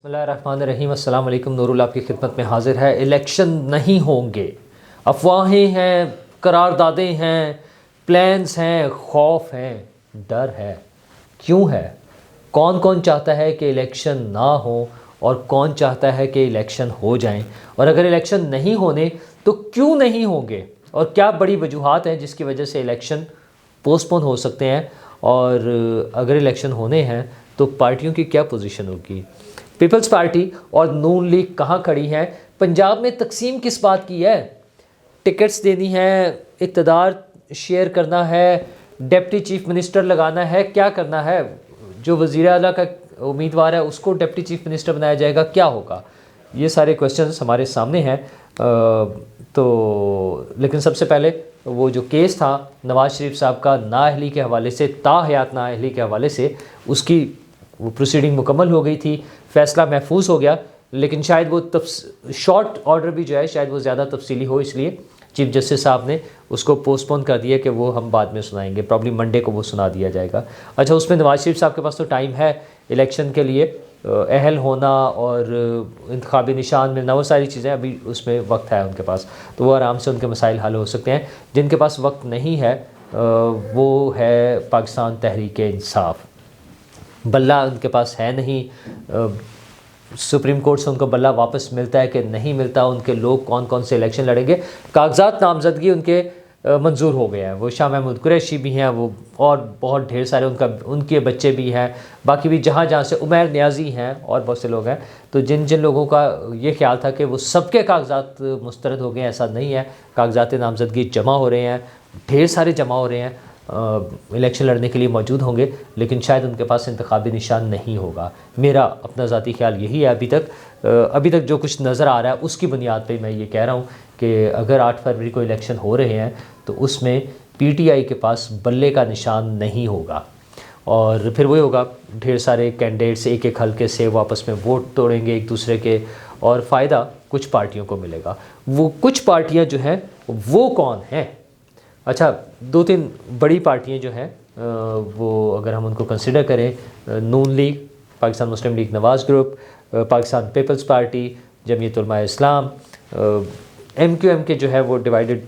बिस्मिल्लाहिर्रहमानिर्रहीम। अस्सलाम वालेकुम। नूरुल आपकी खिदमत में हाजिर है। इलेक्शन नहीं होंगे, अफवाहें हैं, करारदादें हैं, प्लान्स हैं, खौफ हैं, डर है। क्यों है? कौन कौन चाहता है कि इलेक्शन ना हो और कौन चाहता है कि इलेक्शन हो जाएं? और अगर इलेक्शन नहीं होने तो क्यों नहीं होंगे और क्या बड़ी वजूहात हैं जिसकी वजह से इलेक्शन पोस्टपोन हो सकते हैं? और अगर इलेक्शन होने हैं तो पार्टियों की क्या पोजीशन होगी? पीपल्स पार्टी और नून लीग कहाँ खड़ी है? पंजाब में तकसीम किस बात की है? टिकट्स देनी है, इक़्तिदार शेयर करना है, डिप्टी चीफ मिनिस्टर लगाना है, क्या करना है? जो वज़ीर आला का उम्मीदवार है उसको डिप्टी चीफ मिनिस्टर बनाया जाएगा, क्या होगा? ये सारे क्वेश्चंस हमारे सामने हैं। लेकिन सबसे पहले वो जो केस था नवाज़ शरीफ साहब का नाअहली के हवाले से, ताहयात नाअहली के हवाले से, उसकी वो प्रोसीडिंग मुकम्मल हो गई थी, फ़ैसला महफूज हो गया। लेकिन शायद वो शॉर्ट ऑर्डर भी जो है शायद वो ज़्यादा तफसीली हो, इसलिए चीफ जस्टिस साहब ने उसको पोस्टपोन कर दिया कि वो हम बाद में सुनाएंगे, प्रॉब्ली मंडे को वो सुना दिया जाएगा। अच्छा, उसमें नवाज़ शरीफ साहब के पास तो टाइम है इलेक्शन के लिए, अहल होना और इंतखाबी निशान मिलना, वो सारी चीज़ें अभी उसमें वक्त है उनके पास, तो वो आराम से उनके मसाइल हल हो सकते हैं। जिनके पास वक्त नहीं है वो है पाकिस्तान तहरीक इंसाफ। बल्ला उनके पास है नहीं, सुप्रीम कोर्ट से उनको बल्ला वापस मिलता है कि नहीं मिलता, उनके लोग कौन कौन से इलेक्शन लड़ेंगे। कागजात नामजदगी उनके मंजूर हो गए हैं, वो शाह महमूद कुरैशी भी हैं, वो और बहुत ढेर सारे उनके बच्चे भी हैं, बाकी भी जहाँ जहाँ से उमैर नियाज़ी हैं और बहुत से लोग हैं। तो जिन जिन लोगों का ये ख्याल था कि वो सबके कागजात मुस्तरद हो गए हैं, ऐसा नहीं है। कागजात नामजदगी जमा हो रहे हैं, ढेर सारे जमा हो रहे हैं, इलेक्शन लड़ने के लिए मौजूद होंगे, लेकिन शायद उनके पास इंतखाबी निशान नहीं होगा। मेरा अपना ज़ाती ख्याल यही है। अभी तक जो कुछ नज़र आ रहा है उसकी बुनियाद पे मैं ये कह रहा हूँ कि अगर 8 फरवरी को इलेक्शन हो रहे हैं तो उसमें पीटीआई के पास बल्ले का निशान नहीं होगा, और फिर वही होगा, ढेर सारे कैंडिडेट्स एक एक हल्के से वो आपस में वोट तोड़ेंगे एक दूसरे के, और फ़ायदा कुछ पार्टियों को मिलेगा। वो कुछ पार्टियाँ जो हैं वो कौन हैं? अच्छा, 2-3 बड़ी पार्टियां जो हैं वो अगर हम उनको कंसिडर करें, Noon League, Pakistan Muslim League Nawaz group, Pakistan Peoples Party, Jamiat Ulema Islam, MQM के जो है वो डिवाइडेड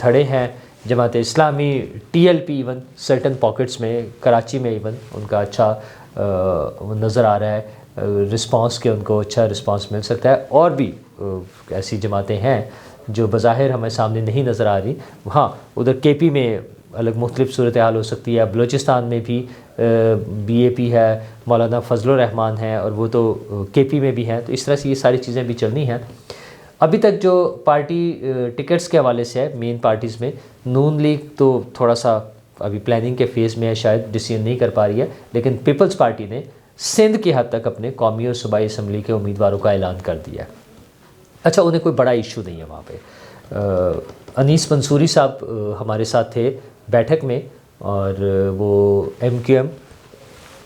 धड़े हैं, Jamaat Islami, TLP, even certain pockets में कराची में इवन उनका अच्छा नज़र आ रहा है रिस्पांस के, उनको अच्छा रिस्पांस मिल सकता है। और भी ऐसी जमातें हैं जो बज़ाहिर हमें सामने नहीं नज़र आ रही। हाँ, उधर KP में अलग मुख्तलिफ सूरत हाल हो सकती है, बलूचिस्तान में भी BAP है, मौलाना फजलुर रहमान है, और वो तो KP में भी हैं। तो इस तरह से ये सारी चीज़ें भी चलनी हैं। अभी तक जो पार्टी टिकट्स के हवाले से है मेन पार्टीज़ में, नून लीग तो थोड़ा सा अभी प्लानिंग के फेज़ में है, शायद डिसीजन नहीं कर पा रही है, लेकिन पीपल्स पार्टी ने सिंध की हद तक अपने कौमी और सूबाई असम्बली के उम्मीदवारों का ऐलान कर दिया। अच्छा, उन्हें कोई बड़ा इशू नहीं है वहाँ पे। अनीस मंसूरी साहब हमारे साथ थे बैठक में, और वो MQM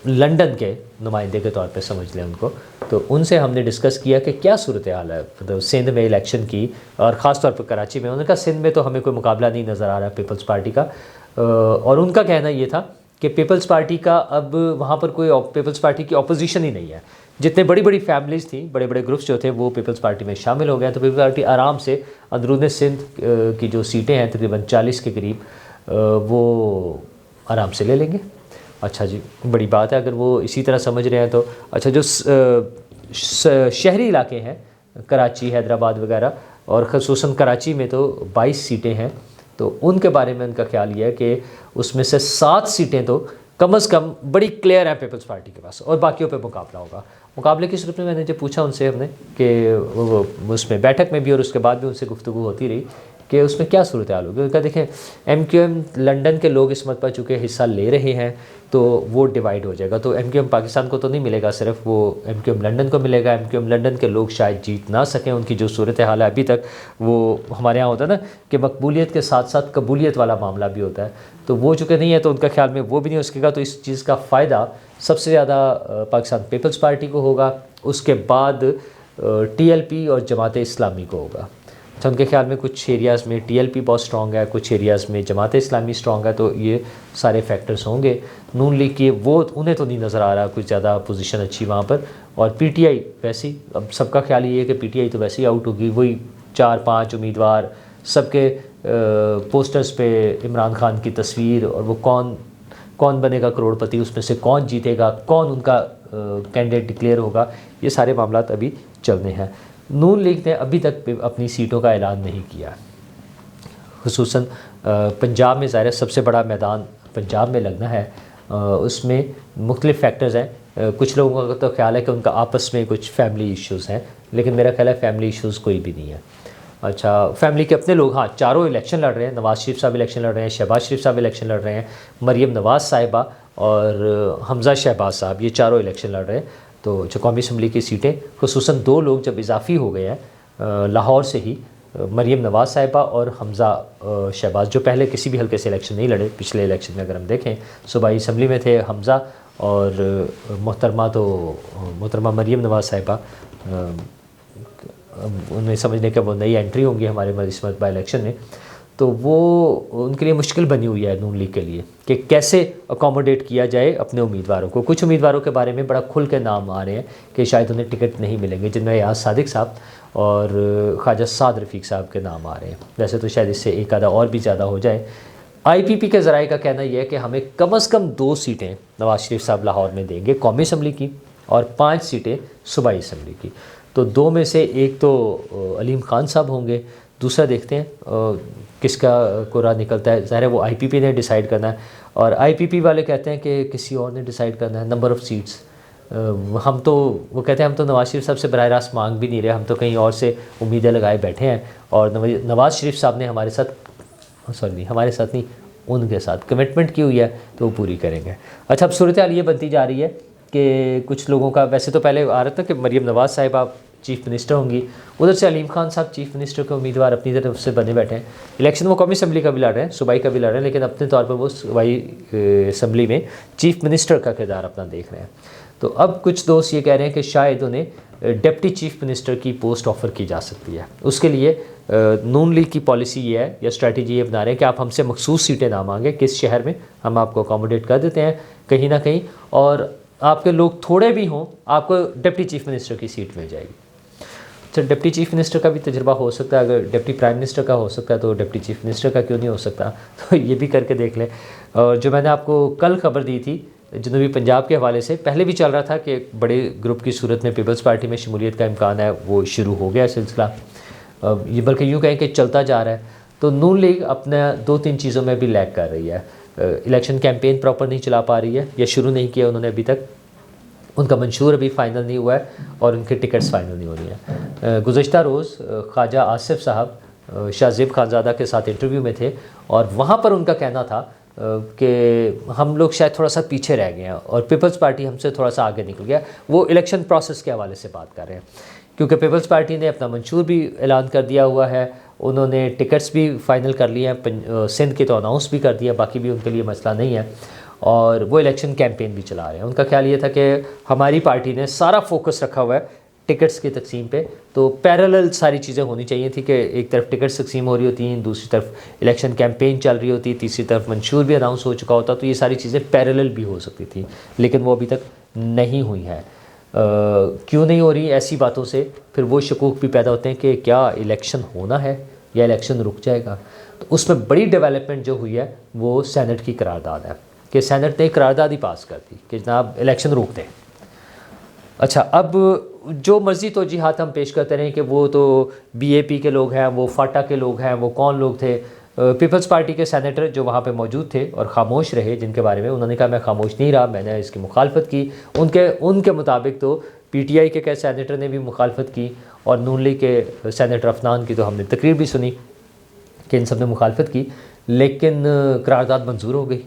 लंदन के नुमाइंदे के तौर पे समझ लें उनको, तो उनसे हमने डिस्कस किया कि क्या सूरत हाल है मतलब सिंध में इलेक्शन की, और ख़ास तौर पर कराची में। उन्होंने कहा सिंध में तो हमें कोई मुकाबला नहीं नज़र आ रहा है पीपल्स पार्टी का, और उनका कहना ये था कि पीपल्स पार्टी का अब वहाँ पर कोई पीपल्स पार्टी की अपोजिशन ही नहीं है। जितने बड़ी बड़ी फैमिलीज़ थी, बड़े बड़े ग्रुप्स जो थे वो पीपल्स पार्टी में शामिल हो गए, तो पीपल्स पार्टी आराम से अंदरून सिंध की जो सीटें हैं तकरीबन 40 के करीब, वो आराम से ले लेंगे। अच्छा जी, बड़ी बात है अगर वो इसी तरह समझ रहे हैं तो। अच्छा, जो शहरी इलाके हैं कराची, हैदराबाद वगैरह, और ख़ुसूसन कराची में तो 22 सीटें हैं, तो उनके बारे में उनका ख्याल ये है कि उसमें से 7 सीटें तो कम से कम बड़ी क्लियर है पीपल्स पार्टी के पास, और बाकियों पे मुकाबला होगा। मुकाबले की सूरत में मैंने जब पूछा उनसे हमने कि वो उसमें बैठक में भी और उसके बाद भी उनसे गुफ्तगू होती रही कि उसमें क्या सूरत हाल होगी। उनका देखें, MQM लंदन के लोग इस मत पर चूँकि हिस्सा ले रहे हैं तो वो डिवाइड हो जाएगा, तो MQM पाकिस्तान को तो नहीं मिलेगा, सिर्फ वो MQM लंदन को मिलेगा। MQM लंदन के लोग शायद जीत ना सकें, उनकी जो सूरत हाल है अभी तक, वो हमारे यहाँ होता है ना कि मकबूलियत के साथ साथ कबूलियत वाला मामला भी होता है, तो वो चूँकि नहीं है तो उनका ख्याल में वो भी नहीं हो सकेगा। तो इस चीज़ का फ़ायदा सबसे ज़्यादा पाकिस्तान पीपल्स पार्टी को होगा, उसके बाद TLP और जमात इस्लामी को होगा। अच्छा, उनके ख्याल में कुछ एरियाज़ में टीएलपी बहुत स्ट्रॉन्ग है, कुछ एरियाज़ में जमात इस्लामी स्ट्रॉन्ग है, तो ये सारे फैक्टर्स होंगे। नून लीग की वो उन्हें तो नहीं नज़र आ रहा कुछ ज़्यादा पोजीशन अच्छी वहाँ पर। और पीटीआई वैसे ही, अब सबका ख्याल ये है कि पीटीआई तो वैसे ही आउट होगी, वही 4-5 उम्मीदवार, सबके पोस्टर्स पे इमरान खान की तस्वीर, और वो कौन बनेगा करोड़पति, उसमें से कौन जीतेगा, कौन उनका कैंडिडेट डिक्लेयर होगा, ये सारे मामला अभी चलने हैं। नून लीग ने अभी तक अपनी सीटों का ऐलान नहीं किया, खुसूसन पंजाब में। ज़ाहिर सबसे बड़ा मैदान पंजाब में लगना है, उसमें मुख्तलिफ़ फैक्टर्स हैं। कुछ लोगों का तो ख्याल है कि उनका आपस में कुछ फैमिली इश्यूज़ हैं, लेकिन मेरा ख्याल है फैमिली इश्यूज़ कोई भी नहीं है। अच्छा, फैमिली के अपने लोग, हाँ, चारों इलेक्शन लड़ रहे हैं। नवाज़ शरीफ साहब इलेक्शन लड़ रहे हैं, शहबाज शरीफ साहब इलेक्शन लड़ रहे हैं, मरीम नवाज़ साहिबा और हमज़ा शहबाज साहब, ये चारों इलेक्शन लड़ रहे हैं। तो जो कौमी असम्बली की सीटें, खुसूसन 2 लोग जब इजाफी हो गए हैं लाहौर से ही, मरीम नवाज़ साहिबा और हमज़ा शहबाज, जो पहले किसी भी हल्के से इलेक्शन नहीं लड़े पिछले इलेक्शन में। अगर हम देखें, सूबाई असम्बली में थे हमज़ा और मोहतरमा मरीम नवाज़ साहिबा। उन्हें समझने के वो नई एंट्री होंगी हमारे इस बाई इलेक्शन में, तो वो उनके लिए मुश्किल बनी हुई है नून लीग के लिए कि कैसे अकोमोडेट किया जाए अपने उम्मीदवारों को। कुछ उम्मीदवारों के बारे में बड़ा खुल के नाम आ रहे हैं कि शायद उन्हें टिकट नहीं मिलेंगे, जिनमें याज सादिक साहब और ख्वाजा साद रफ़ीक साहब के नाम आ रहे हैं। वैसे तो शायद इससे एक आधा और भी ज़्यादा हो जाए। आईपीपी के ज़राए का कहना यह है कि हमें कम से कम 2 सीटें नवाज़ शरीफ साहब लाहौर में देंगे कौमी असम्बली की, और 5 सीटें सूबाई असम्बली की। तो 2 में से एक तो अलीम खान साहब होंगे, दूसरा देखते हैं किसका कोरा निकलता है। ज़ाहिर है वो आईपीपी ने डिसाइड करना है, और आईपीपी वाले कहते हैं कि किसी और ने डिसाइड करना है नंबर ऑफ़ सीट्स। हम तो, वो कहते हैं हम तो नवाज़ शरीफ साहब से बराह रास्त मांग भी नहीं रहे, हम तो कहीं और से उम्मीदें लगाए बैठे हैं, और नवाज़ शरीफ साहब ने हमारे साथ नहीं, उनके साथ कमिटमेंट की हुई है, तो वो पूरी करेंगे। अच्छा, अब सूरत हाल ये बनती जा रही है कि कुछ लोगों का, वैसे तो पहले आ रहा था कि मरीम नवाज़ साहिबा चीफ़ मिनिस्टर होंगी, उधर से अलीम खान साहब चीफ़ मिनिस्टर के उम्मीदवार अपनी तरफ से बने बैठे हैं। इलेक्शन वो कौमी असम्बली का भी लड़ रहे हैं, सूबाई का भी लड़ रहे हैं, लेकिन अपने तौर पर वो सूबाई असम्बली में चीफ़ मिनिस्टर का किरदार अपना देख रहे हैं। तो अब कुछ दोस्त ये कह रहे हैं कि शायद उन्हें डिप्टी चीफ़ मिनिस्टर की पोस्ट ऑफ़र की जा सकती है। उसके लिए नून लीग की पॉलिसी ये है या स्ट्रैटेजी ये बना रहे हैं कि आप हमसे मखसूस सीटें ना मांगें, किस शहर में हम आपको अकोमोडेट कर देते हैं कहीं ना कहीं, और आपके लोग थोड़े भी हों, आपको डिप्टी चीफ़ मिनिस्टर की सीट मिल जाएगी। तो डिप्टी चीफ़ मिनिस्टर का भी तजुर्बा हो सकता है, अगर डिप्टी प्राइम मिनिस्टर का हो सकता है तो डिप्टी चीफ़ मिनिस्टर का क्यों नहीं हो सकता, तो ये भी करके देख लें। और जो मैंने आपको कल खबर दी थी जनूबी पंजाब के हवाले से, पहले भी चल रहा था कि बड़े ग्रुप की सूरत में पीपल्स पार्टी में शमूलियत का इम्कान है, वो शुरू हो गया सिलसिला, ये बल्कि यूँ कहें कि चलता जा रहा है। तो नून लीग अपना 2-3 चीज़ों में भी लैग कर रही है। इलेक्शन कैंपेन प्रॉपर नहीं चला पा रही है, या शुरू नहीं किया उन्होंने अभी तक, उनका मंशूर अभी फ़ाइनल नहीं हुआ है, और उनके टिकट्स फ़ाइनल नहीं हो रही हैं। गुज़श्ता रोज़ ख्वाजा आसिफ साहब शाहज़ेब खानज़ादा के साथ इंटरव्यू में थे, और वहाँ पर उनका कहना था कि हम लोग शायद थोड़ा सा पीछे रह गए हैं और पीपल्स पार्टी हमसे थोड़ा सा आगे निकल गया। वो इलेक्शन प्रोसेस के हवाले से बात कर रहे हैं, क्योंकि पीपल्स पार्टी ने अपना मंशूर भी ऐलान कर दिया हुआ है, उन्होंने टिकट्स भी फ़ाइनल कर लिए हैं, सिंध के तो अनाउंस भी कर दिया, बाकी भी उनके लिए मसला नहीं है, और वो इलेक्शन कैंपेन भी चला रहे हैं। उनका ख्याल ये था कि हमारी पार्टी ने सारा फोकस रखा हुआ है टिकट्स की तकसीम पे, तो पैरेलल सारी चीज़ें होनी चाहिए थी कि एक तरफ टिकट्स तकसीम हो रही होती, दूसरी तरफ इलेक्शन कैंपेन चल रही होती, तीसरी तरफ मंशूर भी अनाउंस हो चुका होता, तो ये सारी चीज़ें पैरेलल भी हो सकती थी, लेकिन वो अभी तक नहीं हुई है। क्यों नहीं हो रही, ऐसी बातों से फिर वो शकूक भी पैदा होते हैं कि क्या इलेक्शन होना है या इलेक्शन रुक जाएगा। तो उसमें बड़ी डेवलपमेंट जो हुई है वो सेनेट की करारदाद है कि सेनेट ने करारदाद ही पास कर दी कि जनाब इलेक्शन रोक दें। अच्छा, अब जो मर्ज़ी तो जिहाद हम पेश करते रहें कि वो तो बीएपी के लोग हैं, वो फाटा के लोग हैं, वो कौन लोग थे। पीपल्स पार्टी के सेनेटर जो वहाँ पे मौजूद थे और ख़ामोश रहे, जिनके बारे में उन्होंने कहा मैं खामोश नहीं रहा, मैंने इसकी मुखालफत की, उनके मुताबिक तो पीटीआई के कई सेनेटर ने भी मुखालफत की, और नून लीग के सेनेटर अफनान की तो हमने तकरीर भी सुनी कि इन सब ने मुखालफत की, लेकिन करारदाद मंजूर हो गई।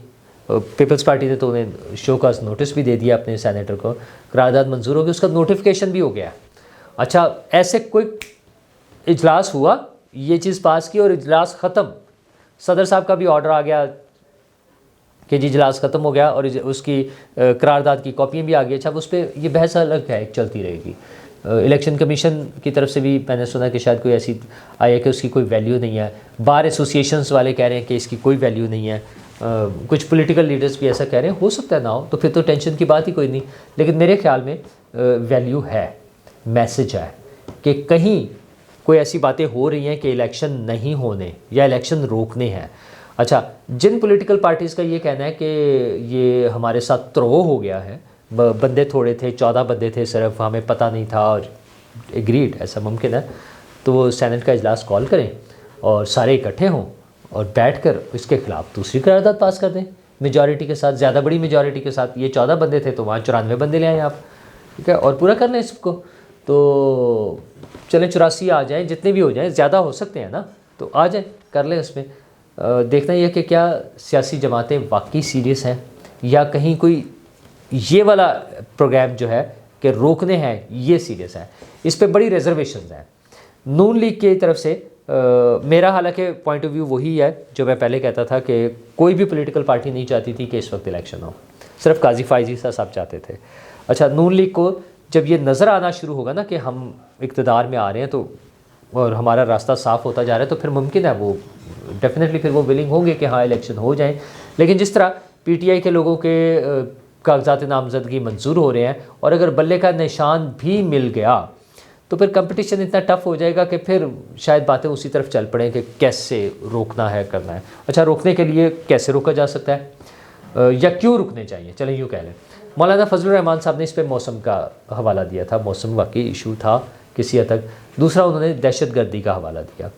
पीपल्स पार्टी ने तो उन्हें शो का नोटिस भी दे दिया अपने सेनेटर को, करारदाद मंजूर हो गई, उसका नोटिफिकेशन भी हो गया। अच्छा, ऐसे कोई इजलास हुआ, ये चीज़ पास की और इजलास ख़त्म, सदर साहब का भी ऑर्डर आ गया कि जी इजलास ख़त्म हो गया और उसकी करारदाद की कॉपियाँ भी आ गई। अच्छा, उस पर यह बहस अलग है, चलती रहेगी। इलेक्शन कमीशन की तरफ से भी मैंने सुना कि शायद कोई ऐसी आई है कि उसकी कोई वैल्यू नहीं है। बार एसोसिएशंस वाले कह रहे हैं कि इसकी कोई वैल्यू नहीं है। कुछ पॉलिटिकल लीडर्स भी ऐसा कह रहे हैं। हो सकता है ना हो, तो फिर तो टेंशन की बात ही कोई नहीं। लेकिन मेरे ख्याल में वैल्यू है, मैसेज है कि कहीं कोई ऐसी बातें हो रही हैं कि इलेक्शन नहीं होने या इलेक्शन रोकने हैं। अच्छा, जिन पॉलिटिकल पार्टीज़ का ये कहना है कि ये हमारे साथ त्रोह हो गया है, बंदे थोड़े थे, 14 बंदे थे सिर्फ, हमें पता नहीं था और एग्रीड, ऐसा मुमकिन है, तो वो सेनेट का इजलास कॉल करें और सारे इकट्ठे हों और बैठकर इसके खिलाफ दूसरी करारदाद पास कर दें मेजॉरिटी के साथ, ज़्यादा बड़ी मेजॉरिटी के साथ। ये 14 बंदे थे तो वहाँ 94 बंदे ले आए आप, ठीक है, और पूरा कर लें इसको। तो चलें 84 आ जाएं, जितने भी हो जाएं, ज़्यादा हो सकते हैं ना, तो आ जाएं, कर लें उसमें। देखना यह कि क्या सियासी जमातें वाकई सीरियस हैं या कहीं कोई ये वाला प्रोग्राम जो है कि रोकने हैं ये सीरियस है। इस पे बड़ी रिजर्वेशंस हैं नून लीग की तरफ से। मेरा हालांकि पॉइंट ऑफ व्यू वही है जो मैं पहले कहता था कि कोई भी पॉलिटिकल पार्टी नहीं चाहती थी कि इस वक्त इलेक्शन हो, सिर्फ काजी फायजी साहब चाहते थे। अच्छा, नून लीग को जब ये नज़र आना शुरू होगा ना कि हम इक़्तिदार में आ रहे हैं तो और हमारा रास्ता साफ़ होता जा रहा है, तो फिर मुमकिन है वो डेफिनेटली फिर वो विलिंग होंगे कि हाँ इलेक्शन हो जाए। लेकिन जिस तरह पीटीआई के लोगों के कागजात नामजदगी मंजूर हो रहे हैं और अगर बल्ले का निशान भी मिल गया तो फिर कंपटीशन इतना टफ हो जाएगा कि फिर शायद बातें उसी तरफ चल पड़ें कि कैसे रोकना है, करना है। अच्छा, रोकने के लिए कैसे रोका जा सकता है या क्यों रुकने चाहिए, चलें यूँ कह लें। मौलाना फजलुर रहमान साहब ने इस पर मौसम का हवाला दिया था, मौसम वाकई इशू था किसी हद तक। दूसरा उन्होंने दहशतगर्दी का हवाला दिया।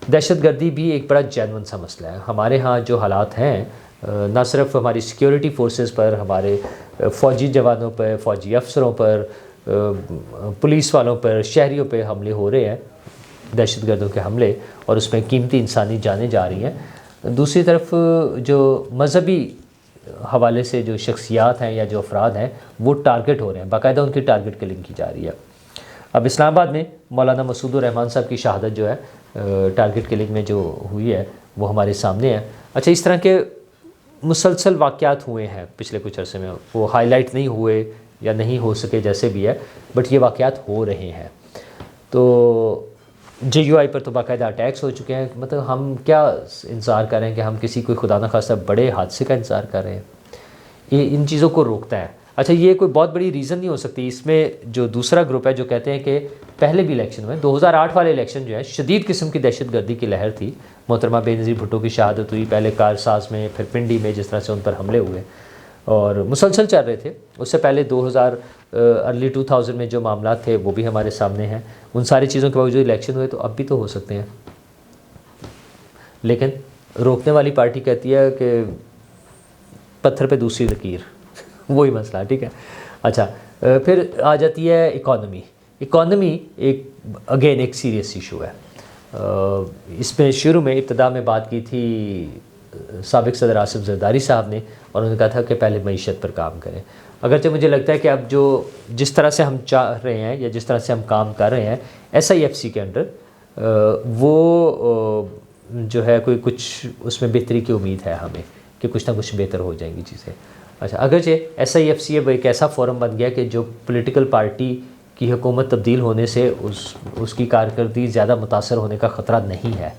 दहशतगर्दी भी एक बड़ा जेन्युइन सा मसला है। हमारे यहाँ जो हालात हैं, ना सिर्फ हमारी सिक्योरिटी फोर्सेस पर, हमारे फ़ौजी जवानों पर, फ़ौजी अफसरों पर, पुलिस वालों पर, शहरियों पर हमले हो रहे हैं, दहशतगर्दों के हमले, और उसमें कीमती इंसानी जानें जा रही हैं। दूसरी तरफ जो मजहबी हवाले से जो शख्सियात हैं या जो अफराद हैं वो टारगेट हो रहे हैं, बाकायदा उनकी टारगेट किलिंग की जा रही है। अब इस्लामाबाद में मौलाना मसूद रहमान साहब की शहादत जो है टारगेट किलिंग में जो हुई है वो हमारे सामने है। अच्छा, इस तरह के मुसलसल वाक़यात हुए हैं पिछले कुछ अरसे में, वो हाईलाइट नहीं हुए या नहीं हो सके जैसे भी है, बट ये वाक़यात हो रहे हैं। तो JUI पर तो बाकायदा अटैक्स हो चुके हैं। मतलब हम क्या इंतज़ार कर रहे हैं कि हम किसी कोई खुदा न खास्ता बड़े हादसे का इंतज़ार कर रहे हैं? ये इन चीज़ों को रोकता है। अच्छा, ये कोई बहुत बड़ी रीज़न नहीं हो सकती। इसमें जो दूसरा ग्रुप है जो कहते हैं कि पहले भी इलेक्शन हुए, 2008 वाले इलेक्शन जो है शदीद किस्म की दहशतगर्दी की लहर थी। मोहतरमा बेनज़ीर भुट्टो की शहादत हुई, पहले कारसाज में, फिर पिंडी में, जिस तरह से उन पर हमले हुए और मुसलसल चल रहे थे। उससे पहले 2000 अर्ली 2000 में जो मामला थे वो भी हमारे सामने हैं। उन सारी चीज़ों के बावजूद इलेक्शन हुए तो अब भी तो हो सकते हैं। लेकिन रोकने वाली पार्टी कहती है कि पत्थर पे दूसरी लकीर वही मसला, ठीक है। अच्छा, फिर आ जाती है इकॉनमी। इकॉनमी एक अगेन एक सीरियस इशू है। इसमें शुरू में इब्तदा में बात की थी साबिक सदर आसिफ जरदारी साहब ने, और उन्होंने कहा था कि पहले मईशत पर काम करें। अगरचे मुझे लगता है कि अब जो जिस तरह से हम चाह रहे हैं या जिस तरह से हम काम कर रहे हैं SIFC के अंडर, वो जो है कोई कुछ उसमें बेहतरी की उम्मीद है हमें कि कुछ ना कुछ बेहतर हो जाएंगी चीज़ें। अच्छा, अगरचे SIFC अब एक ऐसा फोरम बन गया कि जो पॉलिटिकल पार्टी की हुकूमत तब्दील होने से उसकी कारकर्दगी ज़्यादा मुतासर होने का ख़तरा नहीं है।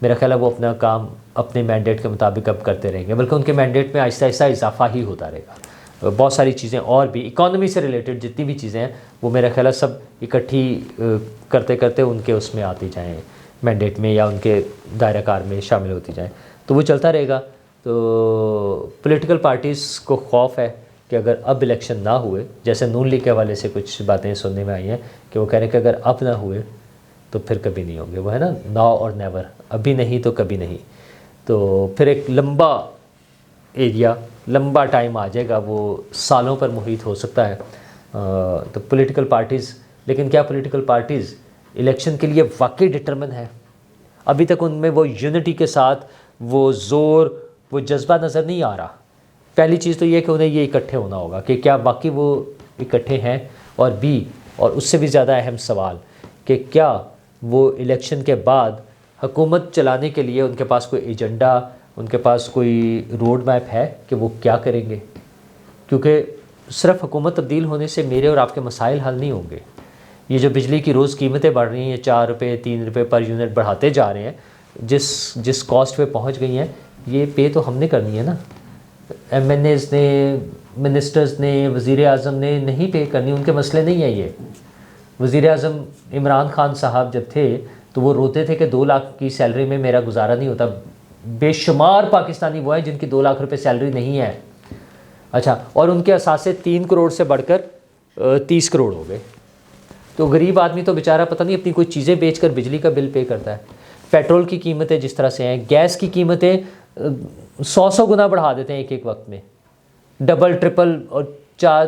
मेरा ख्याल है वो अपना काम अपने मैंडेट के मुताबिक अब करते रहेंगे, बल्कि उनके मैंडेट में आहिस्ता आहिस्ता इजाफा ही होता रहेगा। बहुत सारी चीज़ें और भी इकॉनमी से रिलेटेड जितनी भी चीज़ें हैं वो मेरा ख्याल है सब इकट्ठी करते करते उनके उसमें आती जाएँ, मैंडेट में या उनके दायरा कार में शामिल होती जाएँ, तो वो चलता रहेगा। तो पॉलिटिकल पार्टीज़ को खौफ है कि अगर अब इलेक्शन ना हुए, जैसे नून लीग के हवाले से कुछ बातें सुनने में आई हैं कि वो कह रहे हैं कि अगर अब ना हुए तो फिर कभी नहीं होंगे। वो है ना, नाउ और नेवर, अभी नहीं तो कभी नहीं। तो फिर एक लंबा एरिया, लंबा टाइम आ जाएगा, वो सालों पर मुहित हो सकता है। तो पॉलिटिकल पार्टीज़, लेकिन क्या पॉलिटिकल पार्टीज़ इलेक्शन के लिए वाकई डिटरमिन है? अभी तक उनमें वो यूनिटी के साथ वो ज़ोर, वो जज्बा नज़र नहीं आ रहा। पहली चीज़ तो ये कि उन्हें ये इकट्ठे होना होगा कि क्या बाकी वो इकट्ठे हैं, और उससे भी ज़्यादा अहम सवाल कि क्या वो इलेक्शन के बाद हुकूमत चलाने के लिए उनके पास कोई एजेंडा, उनके पास कोई रोड मैप है कि वो क्या करेंगे। क्योंकि सिर्फ हुकूमत तब्दील होने से मेरे और आपके मसाइल हल नहीं होंगे। ये जो बिजली की रोज़ कीमतें बढ़ रही हैं, 4 रुपये 3 रुपये पर यूनिट बढ़ाते जा रहे हैं, जिस कॉस्ट पे पहुंच गई हैं, ये पे तो हमने करनी है ना। MNAs ने, मिनिस्टर्स ने, वज़ीर आज़म ने नहीं पे करनी, उनके मसले नहीं है ये। वज़ीर आज़म इमरान खान साहब जब थे तो वो रोते थे कि 2 लाख की सैलरी में मेरा गुजारा नहीं होता। बेशुमार पाकिस्तानी वो हैं जिनकी 2 लाख रुपए सैलरी नहीं है। अच्छा, और उनके असासे 3 करोड़ से बढ़कर 30 करोड़ हो गए। तो गरीब आदमी तो बेचारा पता नहीं अपनी कोई चीज़ें बेचकर बिजली का बिल पे करता है। पेट्रोल की कीमतें जिस तरह से हैं, गैस की कीमतें 100 गुना बढ़ा देते हैं एक वक्त में, डबल ट्रिपल और 4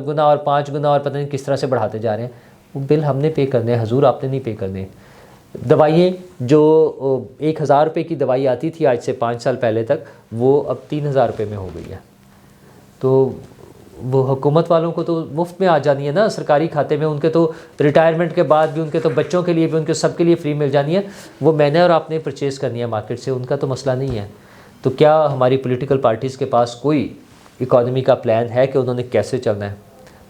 गुना और 5 गुना और पता नहीं किस तरह से बढ़ाते जा रहे हैं। वो बिल हमने पे करने हैं हजूर, आपने नहीं पे करने। दवाइयाँ जो 1000 रुपये की दवाई आती थी आज से 5 साल पहले तक, वो अब 3000 रुपये में हो गई है। तो वो हुकूमत वालों को तो मुफ्त में आ जानी है ना सरकारी खाते में, उनके तो रिटायरमेंट के बाद भी, उनके तो बच्चों के लिए भी, उनके सबके लिए फ्री मिल जानी है। वो मैंने और आपने परचेज़ करनी है मार्केट से, उनका तो मसला नहीं है। तो क्या हमारी पॉलिटिकल पार्टीज़ के पास कोई इकॉनमी का प्लान है कि उन्होंने कैसे चलना है?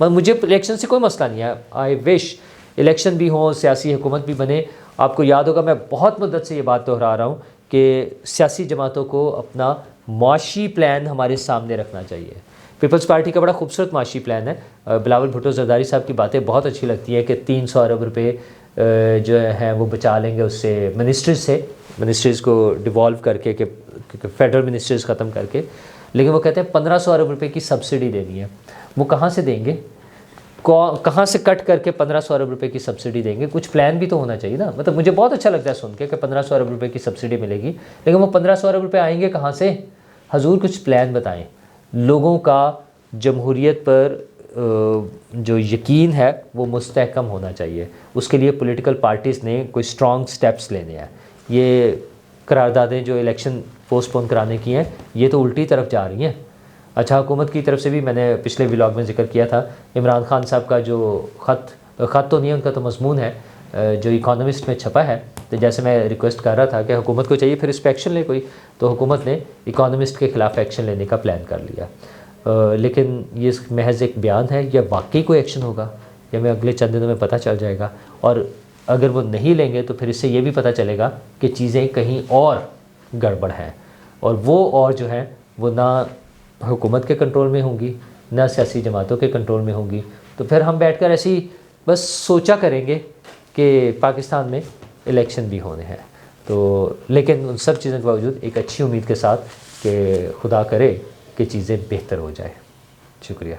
मतलब मुझे इलेक्शन से कोई मसला नहीं है। आई विश इलेक्शन भी हो, सियासी हुकूमत भी बने। आपको याद होगा मैं बहुत मुद्दत से ये बात दोहरा रहा हूँ कि सियासी जमातों को अपना माशी प्लान हमारे सामने रखना चाहिए। पीपल्स पार्टी का बड़ा खूबसूरत माशी प्लान है। बिलावल भुट्टो जरदारी साहब की बातें बहुत अच्छी लगती है कि 300 अरब रुपये जो हैं वो बचा लेंगे उससे, मिनिस्ट्रीज़ को डिवॉल्व करके, कि फेडरल मिनिस्ट्रीज़ ख़त्म करके। लेकिन वो कहते हैं 1500 अरब रुपये की सब्सिडी देनी है। वो कहाँ से देंगे? कहाँ से कट करके 1500 अरब रुपए की सब्सिडी देंगे? कुछ प्लान भी तो होना चाहिए ना। मतलब मुझे बहुत अच्छा लगता है सुन के कि 1500 अरब रुपए की सब्सिडी मिलेगी, लेकिन वो 1500 अरब रुपए आएंगे कहाँ से? हजूर कुछ प्लान बताएं। लोगों का जमहूरियत पर जो यकीन है वो मुस्तहकम होना चाहिए। उसके लिए पॉलिटिकल पार्टीज़ ने कोई स्ट्रॉन्ग स्टेप्स लेने हैं। ये करारदादें जो इलेक्शन पोस्टपोन कराने की हैं, ये तो उल्टी तरफ जा रही हैं। अच्छा, हुकूमत की तरफ से भी मैंने पिछले व्लॉग में जिक्र किया था, इमरान खान साहब का जो ख़त तो नहीं है, उनका तो मजमून है जो इकोनॉमिस्ट में छपा है। तो जैसे मैं रिक्वेस्ट कर रहा था कि हुकूमत को चाहिए फिर इस पर एक्शन ले कोई, तो हुकूमत ने इकोनॉमिस्ट के ख़िलाफ़ एक्शन लेने का प्लान कर लिया। लेकिन ये महज एक बयान है, या वाकई कोई एक्शन होगा या मैं अगले चंद दिनों में पता चल जाएगा। और अगर वो नहीं लेंगे तो फिर इससे ये भी पता चलेगा कि चीज़ें कहीं और गड़बड़ हैं, और वो और जो है वो ना हुकूमत के कंट्रोल में होंगी, ना सियासी जमातों के कंट्रोल में होंगी। तो फिर हम बैठकर ऐसी बस सोचा करेंगे कि पाकिस्तान में इलेक्शन भी होने हैं। तो लेकिन उन सब चीज़ों के बावजूद एक अच्छी उम्मीद के साथ कि खुदा करे कि चीज़ें बेहतर हो जाए। शुक्रिया।